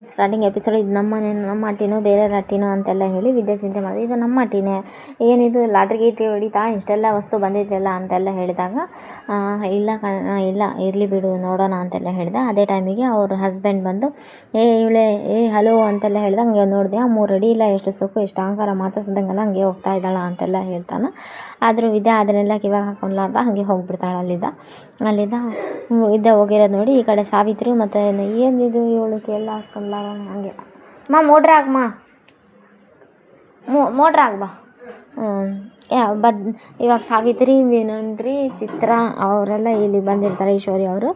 Starting episode ಇದು ನಮ್ಮ ಟೀನು ಬೇರೆ ಟೀನು ಅಂತೆಲ್ಲ ಹೇಳಿ ವಿದ್ಯೆ ಚಿಂತೆ ಮಾಡಿದೆ. ಇದು ನಮ್ಮ ಟೀನೇ, ಏನಿದು ಲಾಟ್ರಿ ಗೀಟ್ರಿ ಹೊಡಿತಾ ಇಷ್ಟೆಲ್ಲ ವಸ್ತು ಬಂದಿದ್ದೆಲ್ಲ ಅಂತೆಲ್ಲ ಹೇಳಿದಾಗ ಇಲ್ಲ ಇರಲಿ ಬಿಡು ನೋಡೋಣ ಅಂತೆಲ್ಲ ಹೇಳಿದ. ಅದೇ ಟೈಮಿಗೆ ಅವ್ರ ಹಸ್ಬೆಂಡ್ ಬಂದು ಇವಳೆ ಹಲೋ ಅಂತೆಲ್ಲ ಹೇಳ್ದೆ. ಹಂಗೆ ನೋಡಿದೆ 3 ಅಡಿ ಇಲ್ಲ, ಎಷ್ಟು ಸೊಕ್ಕು ಎಷ್ಟು ಅಹಂಕಾರ, ಮಾತಾಡ್ಸ್ದಂಗೆಲ್ಲ ಹಂಗೆ ಹೋಗ್ತಾ ಇದ್ದಾಳ ಅಂತೆಲ್ಲ ಹೇಳ್ತಾನೆ. ಆದರೂ ವಿದ್ಯೆ ಅದನ್ನೆಲ್ಲ ಕಿವಾಗ ಹಾಕೊಂಡ್ಲಾರ್ದ ಹಾಗೆ ಹೋಗ್ಬಿಡ್ತಾಳೆ. ಅಲ್ಲಿದ್ದ ವಿದ್ಯೆ ಹೋಗಿರೋದು ನೋಡಿ ಈ ಕಡೆ ಸಾವಿತ್ರಿ ಮತ್ತು ಏನಿದು ಇವಳು ಕೇಳಲ್ಲ ಹಾಸ್ಕೊಂಡ್ಲಾರ ಹಂಗೆ ಮೋಟ್ರ್ ಹಾಕಮ್ಮ ಮೋಟ್ರ್ ಹಾಕ್ಬಾ. ಇವಾಗ ಸಾವಿತ್ರಿ, ವಿನಂತ್ರಿ, ಚಿತ್ರ ಅವರೆಲ್ಲ ಇಲ್ಲಿ ಬಂದಿರ್ತಾರೆ. ಈಶ್ವರಿ ಅವರು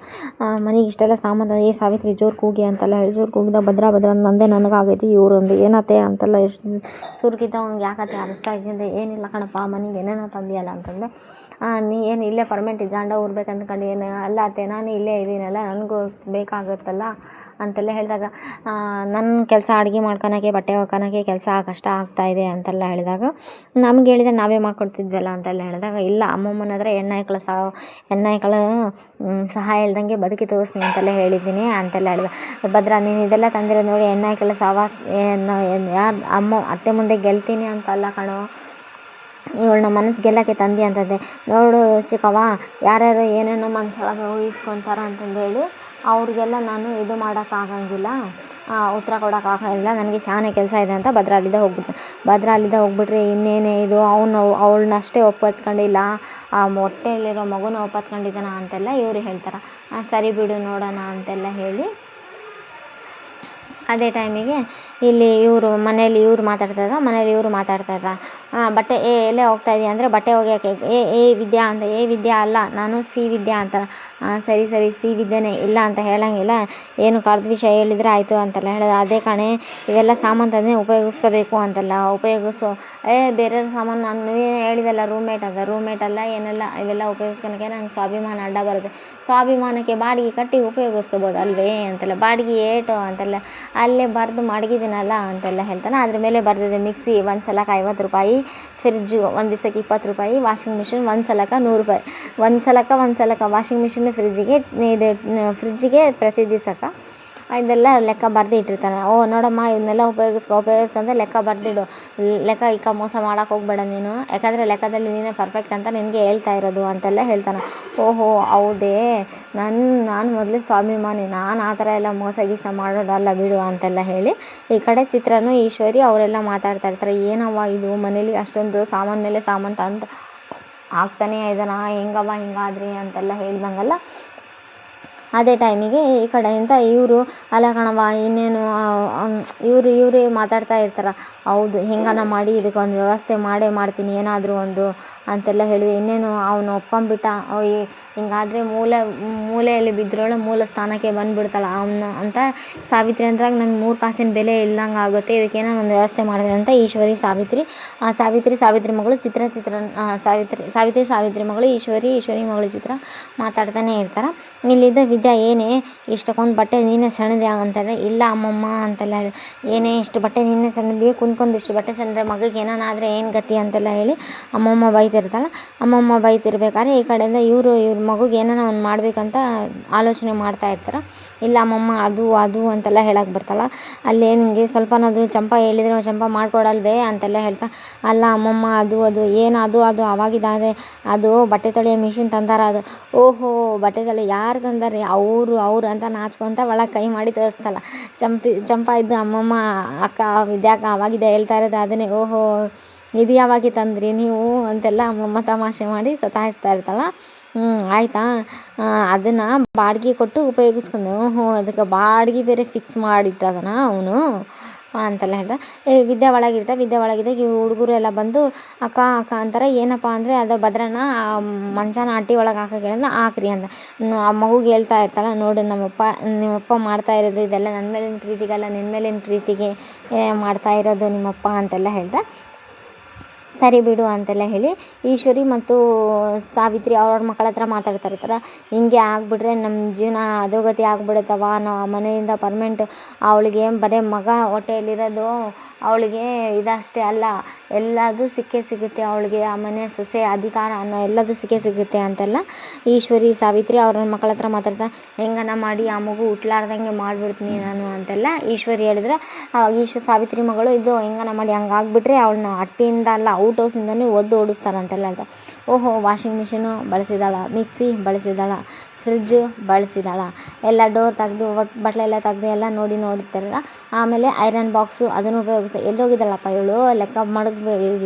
ಮನೆಗೆ ಇಷ್ಟೆಲ್ಲ ಸಾಮಾನು ಸಾವಿತ್ರಿ ಜೋರು ಕೂಗಿ ಅಂತೆಲ್ಲ ಹೇಳಿ ಜೋರು ಕೂಗಿದ ಭದ್ರ ನಂದೇ ನನಗಾಗೈತಿ ಇವರೊಂದು ಏನತ್ತೆ ಅಂತೆಲ್ಲ ಎಷ್ಟು ಸುರ್ಕಿದ್ದ ಹಂಗೆ ಯಾಕತ್ತೆ ಅನಿಸ್ತಾ ಇದ್ದಂತೆ. ಏನಿಲ್ಲ ಕಣಪ್ಪ ಮನೆಗೆ ಏನೇನೋ ತಂದಿಯಲ್ಲ ಅಂತಂದೆ. ನೀ ಏನು ಇಲ್ಲೇ ಪರ್ಮೆಂಟ್ ಜಾಂಡ ಊರ್ಬೇಕಂದ್ಕೊಂಡು ಏನು ಅಲ್ಲ ಅತ್ತೆ, ನಾನು ಇಲ್ಲೇ ಇದ್ದೀನಲ್ಲ ನನಗೂ ಬೇಕಾಗುತ್ತಲ್ಲ ಅಂತೆಲ್ಲ ಹೇಳಿದಾಗ, ನನ್ನ ಕೆಲಸ ಅಡುಗೆ ಮಾಡ್ಕೊಳಕ್ಕೆ ಬಟ್ಟೆ ಒಗ್ಕೊಳಕ್ಕೆ ಕೆಲಸ ಕಷ್ಟ ಆಗ್ತಾಯಿದೆ ಅಂತೆಲ್ಲ ಹೇಳಿದಾಗ, ನಮ್ಗೆ ಹೇಳಿದ್ರೆ ನಾವೇ ಮಾಡ್ಕೊಡ್ತಿದ್ವಲ್ಲ ಅಂತೆಲ್ಲ ಹೇಳಿದಾಗ, ಇಲ್ಲ ಅಮ್ಮಮ್ಮನ ಹತ್ರ ಹೆಣ್ಣಾಯ್ಕಳ ಸಹಾಯ ಇಲ್ದಂಗೆ ಬದುಕಿ ತೋರಿಸ್ತೀನಿ ಅಂತೆಲ್ಲ ಹೇಳಿದ್ದೀನಿ ಅಂತೆಲ್ಲ ಹೇಳಿದ. ಭದ್ರ ನೀನು ಇದೆಲ್ಲ ತಂದಿರೋದು ನೋಡಿ ಹೆಣ್ಣಾಯ್ಕಳ ಸವಾಸ ಯಾರು ಅತ್ತೆ ಮುಂದೆ ಗೆಲ್ತೀನಿ ಅಂತಲ್ಲ ಕಣೋ, ಇವಳನ್ನ ಮನಸ್ಸು ಗೆಲ್ಲಕ್ಕೆ ತಂದಿ ಅಂತಂದೆ. ನೋಡು ಚಿಕ್ಕವ್ವ, ಯಾರ್ಯಾರು ಏನೇನೋ ಮನಸ್ಸೊಳಗೆ ಊಹಿಸ್ಕೊತಾರ ಅಂತಂದೇಳಿ ಅವ್ರಿಗೆಲ್ಲ ನಾನು ಇದು ಮಾಡೋಕ್ಕಾಗಂಗಿಲ್ಲ, ಉತ್ತರ ಕೊಡೋಕ್ಕಾಗಲ್ಲ, ನನಗೆ ಶಾನೆ ಕೆಲಸ ಇದೆ ಅಂತ ಭದ್ರ ಅಲ್ಲಿದ್ದ ಹೋಗ್ಬಿಟ್ರೆ ಇನ್ನೇನೇ ಇದು ಅವಳನ್ನಷ್ಟೇ ಒಪ್ಪತ್ಕೊಂಡಿಲ್ಲ, ಹೊಟ್ಟೆಯಲ್ಲಿರೋ ಮಗುನ ಒಪ್ಪತ್ಕೊಂಡಿದ್ದಾನ ಅಂತೆಲ್ಲ ಇವರು ಹೇಳ್ತಾರೆ. ಸರಿ ಬಿಡು ನೋಡೋಣ ಅಂತೆಲ್ಲ ಹೇಳಿ ಅದೇ ಟೈಮಿಗೆ ಇಲ್ಲಿ ಮನೇಲಿ ಇವ್ರು ಮಾತಾಡ್ತಾ ಇದ್ದ ಬಟ್ಟೆ ಎಲ್ಲೇ ಹೋಗ್ತಾ ಇದೀಯ ಅಂದರೆ ಬಟ್ಟೆ ಒಗೆಯೋಕ್ಕೆ. ವಿದ್ಯಾ ಅಂತ ವಿದ್ಯಾ ಅಲ್ಲ, ನಾನು ಸಿ ವಿದ್ಯಾ ಅಂತ. ಸರಿ ಸಿ ವಿದ್ಯೆನೇ, ಇಲ್ಲ ಅಂತ ಹೇಳಂಗಿಲ್ಲ, ಏನು ಕಳೆದ ವಿಷಯ ಹೇಳಿದರೆ ಆಯಿತು ಅಂತೆಲ್ಲ ಹೇಳಿದ. ಅದೇ ಕಣೆ ಇವೆಲ್ಲ ಸಾಮಾನು ತಂದೇ ಉಪಯೋಗಿಸ್ಕೋಬೇಕು ಅಂತೆಲ್ಲ ಉಪಯೋಗಿಸು. ಬೇರೆಯವ್ರ ಸಾಮಾನು ನಾನು ಹೇಳಿದೆಲ್ಲ ರೂಮ್ಮೇಟ್ ಅಲ್ಲ ಏನೆಲ್ಲ ಇವೆಲ್ಲ ಉಪಯೋಗಿಸ್ಕೊಳಕ್ಕೆ ನಂಗೆ ಸ್ವಾಭಿಮಾನ ಅಡ್ಡ ಬರುತ್ತೆ. ಸ್ವಾಭಿಮಾನಕ್ಕೆ ಬಾಡಿಗೆ ಕಟ್ಟಿ ಉಪಯೋಗಿಸ್ಕೋಬೋದು ಅಲ್ವೇ ಅಂತೆಲ್ಲ, ಬಾಡಿಗೆ ಏಟು ಅಂತೆಲ್ಲ ಅಲ್ಲೇ ಬರೆದು ಮಡಗಿದ್ದೀನಲ್ಲ ಅಂತೆಲ್ಲ ಹೇಳ್ತಾನೆ. ಅದ್ರ ಮೇಲೆ ಬರೆದಿದೆ ಮಿಕ್ಸಿ ಒಂದು ಸಲಕ್ಕೆ 50 ರೂಪಾಯಿ, ಫ್ರಿಜ್ಜು ಒಂದು ದಿವಸಕ್ಕೆ 20 ರೂಪಾಯಿ, ವಾಷಿಂಗ್ ಮಿಷಿನ್ ಒಂದು ಸಲಕ್ಕೆ 100 ರೂಪಾಯಿ. ಒಂದು ಸಲಕ್ಕೆ ವಾಷಿಂಗ್ ಮಿಷಿನ್ ಫ್ರಿಜ್ಜಿಗೆ ಪ್ರತಿ ದಿವಸಕ್ಕೆ ಇದೆಲ್ಲ ಲೆಕ್ಕ ಬರೆದು ಇಟ್ಟಿರ್ತಾನೆ. ನೋಡಮ್ಮ ಇವನ್ನೆಲ್ಲ ಉಪಯೋಗಿಸ್ಕೊಂಡ್ರೆ ಲೆಕ್ಕ ಬರೆದಿಡು, ಲೆಕ್ಕ ಮೋಸ ಮಾಡೋಕೆ ಹೋಗ್ಬೇಡ ನೀನು, ಯಾಕಂದರೆ ಲೆಕ್ಕದಲ್ಲಿ ನೀನೇ ಪರ್ಫೆಕ್ಟ್ ಅಂತ ನಿನಗೆ ಹೇಳ್ತಾ ಇರೋದು ಅಂತೆಲ್ಲ ಹೇಳ್ತಾನೆ. ಓಹೋ ಹೌದೇ, ನಾನು ಮೊದಲೇ ಸ್ವಾಭಿಮಾನಿ, ನಾನು ಆ ಥರ ಎಲ್ಲ ಮೋಸ ಗೀಸ ಮಾಡೋದಲ್ಲ ಬಿಡು ಅಂತೆಲ್ಲ ಹೇಳಿ ಈ ಕಡೆ ಚಿತ್ರನೂ ಈಶ್ವರಿ ಅವರೆಲ್ಲ ಮಾತಾಡ್ತಾ ಇರ್ತಾರೆ. ಏನವ್ವ ಇದು ಮನೇಲಿ ಅಷ್ಟೊಂದು ಸಾಮಾನು ಮೇಲೆ ಸಾಮಾನು ತಂದು ಆಗ್ತಾನೇ ಇದ್ದಾನ, ಹೆಂಗವ್ವ ಹಿಂಗಾದ್ರಿ ಅಂತೆಲ್ಲ ಹೇಳ್ದಂಗಲ್ಲ. ಅದೇ ಟೈಮಿಗೆ ಈ ಕಡೆಯಿಂದ ಇವರು ಅಲ್ಲ ಕಣವ್ವ ಇನ್ನೇನು ಇವರು ಮಾತಾಡ್ತಾ ಇರ್ತಾರೆ. ಹೌದು ಹೆಂಗನ ಮಾಡಿ ಇದಕ್ಕೊಂದು ವ್ಯವಸ್ಥೆ ಮಾಡ್ತೀನಿ ಏನಾದರೂ ಒಂದು ಅಂತೆಲ್ಲ ಹೇಳಿದೆ. ಇನ್ನೇನು ಅವನು ಒಪ್ಕೊಂಡ್ಬಿಟ್ಟ, ಹಿಂಗಾದರೆ ಮೂಲೆಯಲ್ಲಿ ಬಿದ್ದರೋಳು ಮೂಲ ಸ್ಥಾನಕ್ಕೆ ಬಂದುಬಿಡ್ತಾಳೆ ಅವನು ಅಂತ ಸಾವಿತ್ರಿ ಅಂದಾಗ ನಂಗೆ 3 ಕಾಸಿನ ಬೆಲೆ ಇಲ್ಲಂಗೆ ಆಗುತ್ತೆ, ಇದಕ್ಕೇನೋ ಒಂದು ವ್ಯವಸ್ಥೆ ಮಾಡಿದೆ ಅಂತ ಈಶ್ವರಿ ಸಾವಿತ್ರಿ ಮಗಳು ಸಾವಿತ್ರಿ ಮಗಳು ಈಶ್ವರಿ ಮಗಳು ಚಿತ್ರ ಮಾತಾಡ್ತಾನೆ ಇರ್ತಾರೆ. ಇಲ್ಲಿದ್ದ ವಿದ್ಯಾ ಏನೇ ಇಷ್ಟಕ್ಕೊಂದು ಬಟ್ಟೆ ನೀನೇ ಸೆಣದೆ ಅಂತಾರೆ. ಇಲ್ಲ ಅಮ್ಮಮ್ಮ ಅಂತೆಲ್ಲ ಹೇಳಿ, ಏನೇ ಇಷ್ಟು ಬಟ್ಟೆ ನೀನೇ ಸೆಣದಿ ಕುಂತ್ಕೊಂಡು ಇಷ್ಟು ಬಟ್ಟೆ ಸೆಣದ್ರೆ ಮಗಗೆ ಏನಾದ್ರೆ ಏನು ಗತಿ ಅಂತೆಲ್ಲ ಹೇಳಿ ಅಮ್ಮಮ್ಮ ಬೈತಿರ್ತಾಳೆ. ಅಮ್ಮಮ್ಮ ಬೈತಿರ್ಬೇಕಾದ್ರೆ ಈ ಕಡೆಯಿಂದ ಇವ್ರ ಮಗುಗೆ ಏನಾನ ಒಂದು ಮಾಡಬೇಕಂತ ಆಲೋಚನೆ ಮಾಡ್ತಾ ಇರ್ತಾರೆ. ಇಲ್ಲ ಅಮ್ಮಮ್ಮ ಅದು ಅಂತೆಲ್ಲ ಹೇಳಕ್ಕೆ ಬರ್ತಾಳೆ. ಅಲ್ಲಿ ನಿನಗೆ ಸ್ವಲ್ಪನಾದರೂ ಚಂಪ ಹೇಳಿದರೆ ಚಂಪ ಮಾಡ್ಕೊಡಲ್ವೇ ಅಂತೆಲ್ಲ ಹೇಳ್ತಾ, ಅಲ್ಲ ಅಮ್ಮಮ್ಮ ಅದು ಏನು ಅದು ಅವಾಗಿದ್ದಾದೆ, ಅದು ಬಟ್ಟೆ ತೊಳೆಯೋ ಮಿಷಿನ್ ತಂದಾರ. ಅದು ಓಹೋ ಬಟ್ಟೆ ತೊಳೆ ಯಾರು ತಂದಾರೆ, ಅವರು ಅಂತ ನಾಚ್ಕೊಂತ ಒಳಗೆ ಕೈ ಮಾಡಿ ತೋರಿಸ್ತಲ್ಲ. ಚಂಪ ಇದ್ದು ಅಮ್ಮಮ್ಮ ಅಕ್ಕ ವಿದ್ಯಾಕ ಅವಾಗಿದ್ದ ಹೇಳ್ತಾ ಇರೋದು ಅದನ್ನೇ. ಓಹೋ ಇದು ಯಾವಾಗ ತಂದ್ರಿ ನೀವು ಅಂತೆಲ್ಲ ಅಮ್ಮಮ್ಮ ತಮಾಷೆ ಮಾಡಿ ಸತಾಯಿಸ್ತಾ ಇರ್ತಾಳೆ. ಆಯಿತಾ, ಅದನ್ನು ಬಾಡಿಗೆ ಕೊಟ್ಟು ಉಪಯೋಗಿಸ್ಕೊಂಡು, ಓಹೋ ಅದಕ್ಕೆ ಬಾಡಿಗೆ ಬೇರೆ ಫಿಕ್ಸ್ ಮಾಡಿಟ್ಟದನ ಅವನು ಅಂತೆಲ್ಲ ಹೇಳ್ದ. ವಿದ್ಯೆ ಒಳಗಿದ್ದಾಗ ಈ ಹುಡುಗರು ಎಲ್ಲ ಬಂದು ಅಕ್ಕ ಅಂತಾರೆ. ಏನಪ್ಪ ಅಂದರೆ ಅದು ಭದ್ರನ ಮಂಚನ ಅಟ್ಟಿ ಒಳಗೆ ಹಾಕೋಕೆ ಹಾಕ್ರಿ ಅಂತ ಆ ಮಗುಗೆ ಹೇಳ್ತಾ ಇರ್ತಾಳೆ. ನೋಡು ನಿಮ್ಮಪ್ಪ ಮಾಡ್ತಾ ಇರೋದು ಇದೆಲ್ಲ ನನ್ನ ಮೇಲಿನ ಪ್ರೀತಿಗಲ್ಲ, ನಿನ್ನ ಮೇಲಿನ ಪ್ರೀತಿಗೆ ಮಾಡ್ತಾ ಇರೋದು ನಿಮ್ಮಪ್ಪ ಅಂತೆಲ್ಲ ಹೇಳ್ದೆ. ಸರಿ ಬಿಡು ಅಂತೆಲ್ಲ ಹೇಳಿ ಈಶ್ವರಿ ಮತ್ತು ಸಾವಿತ್ರಿ ಅವ್ರವ್ರ ಮಕ್ಕಳ ಹತ್ರ ಮಾತಾಡ್ತಾ ಇರ್ತಾರೆ. ಹಿಂಗೆ ಆಗಿಬಿಟ್ರೆ ನಮ್ಮ ಜೀವನ ಅಧೋಗತಿ ಆಗಿಬಿಡುತ್ತವ, ನಾವು ಮನೆಯಿಂದ ಪರ್ಮನೆಂಟ್ ಅವಳಿಗೆ ಬರೀ ಮಗ ಹೊಟ್ಟೆಯಲ್ಲಿರೋದು ಅವಳಿಗೆ ಇದಷ್ಟೇ ಅಲ್ಲ, ಎಲ್ಲದೂ ಸಿಕ್ಕೇ ಸಿಗುತ್ತೆ ಅವಳಿಗೆ, ಆ ಮನೆ ಸೊಸೆ ಅಧಿಕಾರ ಅನ್ನೋ ಎಲ್ಲದೂ ಸಿಕ್ಕೇ ಸಿಗುತ್ತೆ ಅಂತೆಲ್ಲ ಈಶ್ವರಿ ಸಾವಿತ್ರಿ ಅವ್ರ ಮಕ್ಕಳ ಹತ್ರ ಮಾತಾಡ್ತಾ ಹೆಂಗನ ಮಾಡಿ ಆ ಮಗು ಹುಟ್ಲಾರ್ದಂಗೆ ಮಾಡಿಬಿಡ್ತೀನಿ ನಾನು ಅಂತೆಲ್ಲ ಈಶ್ವರಿ ಹೇಳಿದ್ರೆ, ಸಾವಿತ್ರಿ ಮಗಳು ಇದು ಹೆಂಗನ ಮಾಡಿ ಹಂಗಾಗ್ಬಿಟ್ರೆ ಅವಳನ್ನ ಹಟ್ಟಿಯಿಂದ ಅಲ್ಲ ಔಟ್ ಹೌಸಿಂದನೂ ಒದ್ದು ಓಡಿಸ್ತಾರಂತೆಲ್ಲ ಅಂತ. ಓಹೋ, ವಾಷಿಂಗ್ ಮಿಷಿನು ಬಳಸಿದಾಳ, ಮಿಕ್ಸಿ ಬಳಸಿದಾಳ, ಫ್ರಿಜ್ಜು ಬಳಸಿದಾಳ, ಎಲ್ಲ ಡೋರ್ ತೆಗ್ದು ಬಟ್ಟಲೆ ಎಲ್ಲ ತೆಗ್ದು ಎಲ್ಲ ನೋಡ್ತಾರಲ್ಲ. ಆಮೇಲೆ ಐರನ್ ಬಾಕ್ಸು ಅದನ್ನು ಎಲ್ಲೋಗಿದ್ದಾಳಪ್ಪ ಇವಳು, ಲೆಕ್ಕ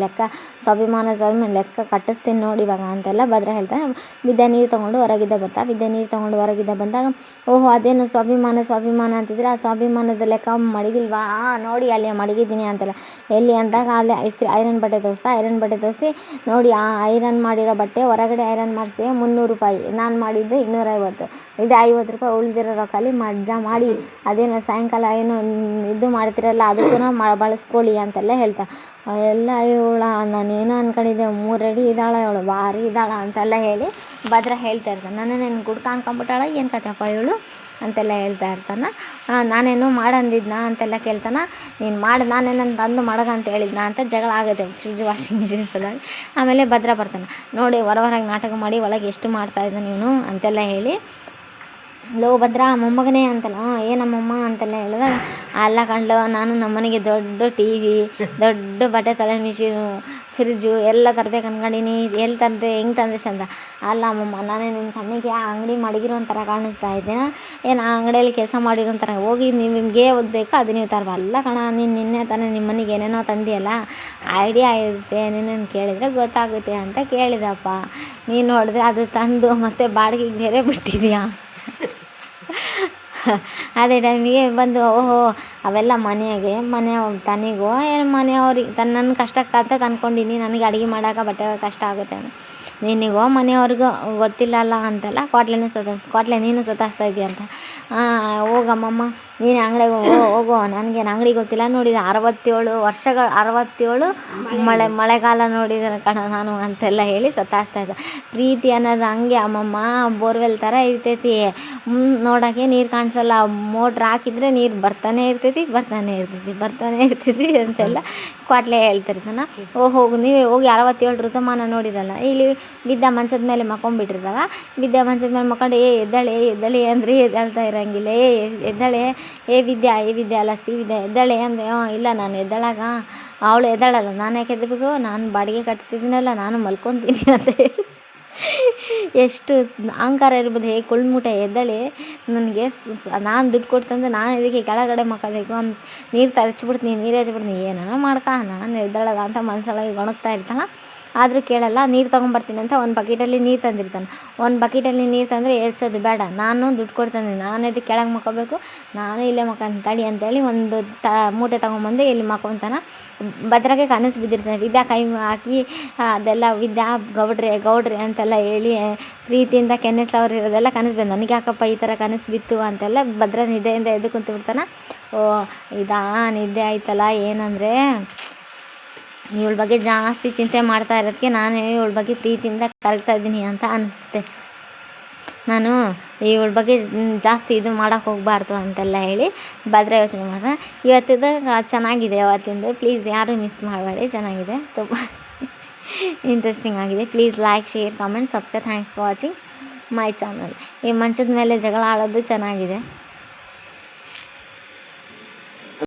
ಲೆಕ್ಕ ಸ್ವಾಭಿಮಾನ ಲೆಕ್ಕ ಕಟ್ಟಿಸ್ತೀನಿ ನೋಡಿ ಇವಾಗ ಅಂತೆಲ್ಲ ಭದ್ರ ಹೇಳ್ತಾನೆ. ವಿದ್ಯಾ ನೀರು ತೊಗೊಂಡು ಹೊರಗಿದ್ದ ಬಂದಾಗ ಓಹೋ ಅದೇನು ಸ್ವಾಭಿಮಾನ ಅಂತಿದ್ರೆ, ಆ ಸ್ವಾಭಿಮಾನದ ಲೆಕ್ಕ ಮಡಗಿಲ್ವಾ, ನೋಡಿ ಅಲ್ಲಿ ಮಡಗಿದ್ದೀನಿ ಅಂತೆಲ್ಲ. ಎಲ್ಲಿ ಅಂದಾಗ ಅಲ್ಲಿ ಐರನ್ ಬಟ್ಟೆ ತೋರಿಸಿ ನೋಡಿ, ಆ ಐರನ್ ಮಾಡಿರೋ ಬಟ್ಟೆ ಹೊರಗಡೆ ಐರನ್ ಮಾಡಿಸಿದೆ 300 ರೂಪಾಯಿ, ನಾನು ಮಾಡಿದ್ದು 250, ಇದು 50 ರೂಪಾಯಿ ಉಳಿದಿರೋ ರೊಕ್ಕಲ್ಲಿ ಮಜ್ಜಾ ಮಾಡಿ ಅದೇನೋ ಸಾಯಂಕಾಲ ಏನು ಇದು ಮಾಡ್ತಿರಲ್ಲ ಅದಕ್ಕೂ ಬಳಸ್ಕೊಳ್ಳಿ ಅಂತೆಲ್ಲ ಹೇಳ್ತಾ ಎಲ್ಲ. ಇವಳ ನಾನೇನೋ ಅಂದ್ಕೊಂಡಿದ್ದೆ 3 ಅಡಿ ಇದ್ದಾಳೆ ಇವಳು, ಭಾರಿ ಇದ್ದಾಳ ಅಂತೆಲ್ಲ ಹೇಳಿ ಭದ್ರ ಹೇಳ್ತಾ ಇರ್ತಾನೆ. ನನ್ನನ್ನೇನು ಗುಡ್ಕ ಅನ್ಕೊಂಬಿಟ್ಟಾಳ, ಏನು ಕತೆಯಪ್ಪ ಇವಳು ಅಂತೆಲ್ಲ ಹೇಳ್ತಾ ಇರ್ತಾನೆ. ನಾನೇನು ಮಾಡಂದಿದ್ನ ಅಂತೆಲ್ಲ ಕೇಳ್ತಾನೆ. ನೀನು ನಾನೇನು ತಂದು ಮಾಡೋದ ಅಂತ ಹೇಳಿದ್ನ ಅಂತ ಜಗಳ ಆಗುತ್ತೆ ಫ್ರಿಜ್ ವಾಷಿಂಗ್ ಮಿಷಿನ್ ಸಲುವಾಗಿ. ಆಮೇಲೆ ಭದ್ರ ಬರ್ತಾನೆ, ನೋಡಿ ಹೊರಗೆ ನಾಟಕ ಮಾಡಿ ಒಳಗೆ ಎಷ್ಟು ಮಾಡ್ತಾಯಿದ್ದ ನೀನು ಅಂತೆಲ್ಲ ಹೇಳಿ, ಲೋ ಭದ್ರ ಮೊಮ್ಮಗನೇ ಅಂತಲ್ಲ, ಏನಮ್ಮಮ್ಮ ಅಂತೆಲ್ಲ ಹೇಳಿದಾಗ, ಅಲ್ಲ ಕಂಡ್ಲು ನಾನು ನಮ್ಮನೆಗೆ ದೊಡ್ಡ TV, ದೊಡ್ಡ ಬಟ್ಟೆ ತೊಳೆ ಮಿಷಿನು, ಫ್ರಿಜ್ಜು ಎಲ್ಲ ತರ್ಬೇಕು ಅನ್ಕೊಂಡಿನಿ, ಎಲ್ಲಿ ತಂದೆ ಹೆಂಗೆ ತಂದೆ ಚಂದ. ಅಲ್ಲ ಅಮ್ಮಮ್ಮ, ನಾನೇ ನಿನ್ನ ಕಣ್ಣಿಗೆ ಆ ಅಂಗಡಿ ಮಡಗಿರೋ ಥರ ಕಾಣಿಸ್ತಾ ಇದ್ದೇನೆ, ಏನು ಆ ಅಂಗಡಿಯಲ್ಲಿ ಕೆಲಸ ಮಾಡಿರೋ ಥರ, ಹೋಗಿ ನಿಮಗೆ ಓದಬೇಕು ಅದು ನೀವು ತರಬ. ಅಲ್ಲ ಕಣ, ನೀನು ನಿನ್ನೆ ತಾನೇ ನಿಮ್ಮ ಮನೆಗೆ ಏನೇನೋ ತಂದಿಯಲ್ಲ, ಐಡಿಯಾ ಇರುತ್ತೆ, ನಿನ್ನನ್ನು ಕೇಳಿದರೆ ಗೊತ್ತಾಗುತ್ತೆ ಅಂತ ಕೇಳಿದಪ್ಪ. ನೀನು ನೋಡಿದ್ರೆ ಅದು ತಂದು ಮತ್ತೆ ಬಾಡಿಗೆಗೆ ಬೇರೆ ಬಿಟ್ಟಿದ್ಯಾ. ಅದೇ ಟೈಮಿಗೆ ಬಂದು ಓಹೋ ಅವೆಲ್ಲ ಮನೆ ತನಿಗೋ ಏನು ಮನೆಯವ್ರಿಗೆ ನನ್ನ ಕಷ್ಟಕ್ಕಂತ ತಂದ್ಕೊಂಡಿನಿ, ನನಗೆ ಅಡುಗೆ ಮಾಡೋಕೆ ಬಟ್ಟೆ ಕಷ್ಟ ಆಗುತ್ತೆ, ನಿನಗೋ ಮನೆಯವ್ರಿಗೂ ಗೊತ್ತಿಲ್ಲಲ್ಲ ಅಂತೆಲ್ಲ ಕ್ವಾಟ್ಲೆ ನೀನು ಸತಾಯಿಸ್ತಾ ಇದೆಯಾ ಅಂತ. ಹೋಗಮ್ಮಮ್ಮ ನೀನು ಅಂಗಡಿಗೆ ಹೋಗೋ, ನನಗೇನು ಅಂಗಡಿ ಗೊತ್ತಿಲ್ಲ, ನೋಡಿದ 67 ಮಳೆಗಾಲ ನೋಡಿದ ಕಣ ನಾನು ಅಂತೆಲ್ಲ ಹೇಳಿ ಸತಾಯಿಸ್ತಾ ಇದ್ದ. ಪ್ರೀತಿ ಅನ್ನೋದು ಹಂಗೆ ಅಮ್ಮಮ್ಮ, ಬೋರ್ವೆಲ್ ಥರ ಇರ್ತೈತಿ, ನೋಡೋಕ್ಕೆ ನೀರು ಕಾಣಿಸಲ್ಲ, ಮೋಟ್ರ್ ಹಾಕಿದರೆ ನೀರು ಬರ್ತಾನೆ ಇರ್ತೈತಿ ಅಂತೆಲ್ಲ ಕ್ವಾಟ್ಲೆ ಹೇಳ್ತಿರ್ತಾನೆ. ಹೋಗು ನೀವೇ ಹೋಗಿ 67 ಋತುಮಾನ ನೋಡಿರಲ್ಲ, ಇಲ್ಲಿ ವಿದ್ಯಾ ಮಂಚದ ಮೇಲೆ ಮಕ್ಕೊಂಡ್ಬಿಟ್ಟಿರ್ತಾಳ. ವಿದ್ಯಾ ಮಂಚದ ಮೇಲೆ ಮಕ್ಕೊಂಡು ಎದ್ದಳೆ ಅಂದರೆ ಎದ್ದೇಳ್ತಾ ಇರೋಂಗಿಲ್ಲ. ಎದ್ದಳೆ, ವಿದ್ಯಾ ಅಲ್ಲ ವಿದ್ಯಾ ಎದ್ದಳೆ ಅಂದರೆ, ಇಲ್ಲ ನಾನು ಎದ್ದಳಾಗ ಅವಳು ಎದ್ದಾಳಲ್ಲ, ನಾನು ಯಾಕೆ ಎದ್ದಬೇಕು, ನಾನು ಬಾಡಿಗೆ ಕಟ್ತಿದ್ದೀನಲ್ಲ, ನಾನು ಮಲ್ಕೊತೀನಿ ಅಂತ ಹೇಳಿ ಎಷ್ಟು ಅಹಂಕಾರ ಇರ್ಬೋದು, ಕುಳ್ಮುಟ ಎದ್ದಳೆ, ನನಗೆ ನಾನು ದುಡ್ಡು ಕೊಡ್ತಂದ್ರೆ ನಾನು ಇದಕ್ಕೆ ಕೆಳಗಡೆ ಮಕ್ಕಬೇಕು, ನೀರು ಹಚ್ಬಿಡ್ತೀನಿ, ಏನಾರ ಮಾಡ್ಕ, ನಾನು ಎದ್ದಳಲ್ಲ ಅಂತ ಮನಸ್ಸೊಳಗೆ ಗೊಣಗ್ತಾ ಇರ್ತಾನೆ. ಆದರೂ ಕೇಳಲ್ಲ. ನೀರು ತೊಗೊಂಬರ್ತೀನಿ ಅಂತ ಒಂದು ಬಕೆಟಲ್ಲಿ ನೀರು ತಂದಿರ್ತಾನೆ. ಒಂದು ಬಕೆಟಲ್ಲಿ ನೀರು ತಂದರೆ ಎರ್ಚೋದು ಬೇಡ, ನಾನು ದುಡ್ಡು ಕೊಡ್ತಾನೆ, ನಾನು ಇದಕ್ಕೆ ಕೆಳಗೆ ಮಕ್ಕೋಬೇಕು, ನಾನು ಇಲ್ಲೇ ಮಕ್ಕೊಂತೀನಿ ತಡಿ ಅಂತೇಳಿ ಒಂದು ಮೂಟೆ ತೊಗೊಂಬಂದು ಇಲ್ಲಿ ಮಕ್ಕೊತಾನೆ. ಭದ್ರಾಗೆ ಕನಸು ಬಿದ್ದಿರ್ತಾನೆ. ವಿದ್ಯಾ ಕೈ ಹಾಕಿ ಅದೆಲ್ಲ ವಿದ್ಯಾ ಗೌಡ್ರೆ ಅಂತೆಲ್ಲ ಹೇಳಿ ಪ್ರೀತಿಯಿಂದ ಕೆನ್ನೆಸವ್ರಿರೋದೆಲ್ಲ ಕನಸು ಬಂದು, ನನಗೆ ಯಾಕಪ್ಪ ಈ ಥರ ಕನಸು ಬಿತ್ತು ಅಂತೆಲ್ಲ ಭದ್ರ ನಿದ್ದೆಯಿಂದ ಎದ್ದು ಕುಂತು ಬಿಡ್ತಾನೆ. ಇದಾ ನಿದ್ದೆ ಆಯ್ತಲ್ಲ, ಏನಂದರೆ ಇವಳ ಬಗ್ಗೆ ಜಾಸ್ತಿ ಚಿಂತೆ ಮಾಡ್ತಾ ಇರೋದಕ್ಕೆ ನಾನು ಇವಳ ಬಗ್ಗೆ ಪ್ರೀತಿಯಿಂದ ಕರಗ್ತಾ ಇದ್ದೀನಿ ಅಂತ ಅನಿಸುತ್ತೆ. ನಾನು ಇವಳ ಬಗ್ಗೆ ಜಾಸ್ತಿ ಇದು ಮಾಡೋಕ್ಕೆ ಹೋಗಬಾರ್ದು ಅಂತೆಲ್ಲ ಹೇಳಿ ಭದ್ರ ಯೋಚನೆ ಮಾಡಿದೆ. ಇವತ್ತಿದ್ದು ಚೆನ್ನಾಗಿದೆ, ಅವತ್ತಿಂದು ಪ್ಲೀಸ್ ಯಾರೂ ಮಿಸ್ ಮಾಡಬೇಡಿ, ಚೆನ್ನಾಗಿದೆ, ತುಂಬ ಇಂಟ್ರೆಸ್ಟಿಂಗ್ ಆಗಿದೆ. Please like, share, comment, subscribe. Thanks for watching my channel. ಈ ಮಂಚದ ಮೇಲೆ ಜಗಳ ಆಡೋದು ಚೆನ್ನಾಗಿದೆ.